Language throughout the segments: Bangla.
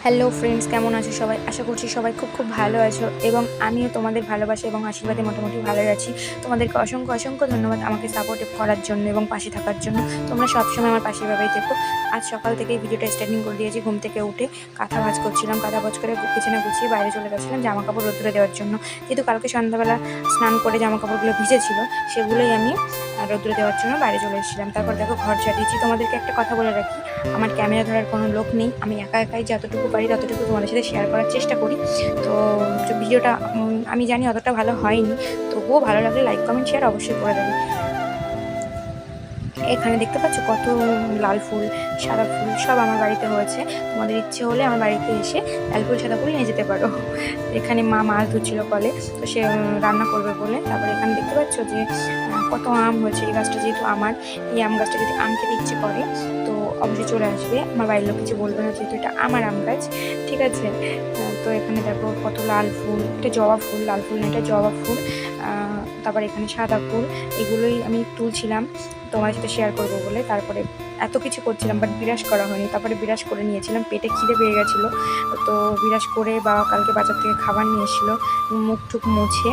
হ্যালো ফ্রেন্ডস, কেমন আছো সবাই? আশা করছি সবাই খুব খুব ভালো আছো এবং আমিও তোমাদের ভালোবাসা এবং আশীর্বাদে মোটামুটি ভালোই আছি। তোমাদেরকে অসংখ্য অসংখ্য ধন্যবাদ আমাকে সাপোর্ট করার জন্য এবং পাশে থাকার জন্য। তোমরা সবসময় আমার পাশে ভাবেই থেকো। আজ সকাল থেকেই ভিডিওটা স্টার্টিং করে দিয়েছি। ঘুম থেকে উঠে কাঁথা ভাঁজ করছিলাম, কাঁথা ভাঁজ করে বিছানা গুছিয়ে বাইরে চলে গেছিলাম জামা কাপড় রোদ্দুরে দেওয়ার জন্য। যেহেতু কালকে সন্ধ্যাবেলা স্নান করে জামা কাপড়গুলো ভিজেছিল, সেগুলোই আমি রোদ্দুরে দেওয়ার জন্য বাইরে চলে এসেছিলাম। তারপর দেখো ঘর ঝাড়িয়েছি। তোমাদেরকে একটা কথা বলে রাখি, আমার ক্যামেরা ধরার কোনো লোক নেই। আমি একা একাই যতটুকু পারি ততটুকু তোমাদের সাথে শেয়ার করার চেষ্টা করি। তো ভিডিওটা আমি জানি অতটা ভালো হয়নি, তবুও ভালো লাগলে লাইক কমেন্ট শেয়ার অবশ্যই করে দেবে। এখানে দেখতে পাচ্ছ কত লাল ফুল, সাদা ফুল সব আমার বাড়িতে হয়েছে। তোমাদের ইচ্ছে হলে আমার বাড়িতে এসে লাল ফুল সাদা ফুল নিয়ে যেতে পারো। এখানে মা মাছ ধুচ্ছিল কলে, তো সে রান্না করবে বলে। তারপরে এখানে দেখতে পাচ্ছ যে কত আম হয়েছে। এই গাছটা যেহেতু আমার, এই আম গাছটা যদি আম খেতে ইচ্ছে করে তো অবশ্যই চলে আসবে। আমার বাড়ির লোক কিছু বলবে না, যেহেতু এটা আমার আম গাছ, ঠিক আছে। তো এখানে দেখো কত লাল ফুল, এটা জবা ফুল, লাল ফুল না, এটা জবা ফুল। তারপর এখানে সাদা ফুল, এগুলোই আমি তুলছিলাম তোমার সাথে শেয়ার করবো বলে। তারপরে এত কিছু করছিলাম, বাট বিরাস করা হয়নি। তারপরে বিরাস করে নিয়েছিলাম, পেটে খিদে পেয়ে গেছিলো। তো বিরাস করে বাবা কালকে বাজার থেকে খাবার নিয়ে এসেছিলো, মুখ টুক মুছে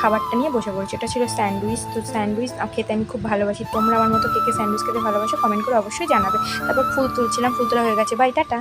খাবারটা নিয়ে বসে পড়েছি। এটা ছিল স্যান্ডউইচ। তো স্যান্ডউইচ খেতে আমি খুব ভালোবাসি। তোমরা আমার মতো কে কে স্যান্ডউইচ খেতে ভালোবাসো কমেন্ট করে অবশ্যই জানাবে। তারপর ফুল তুলছিলাম, ফুল তোলা হয়ে গেছে। Bye, tata.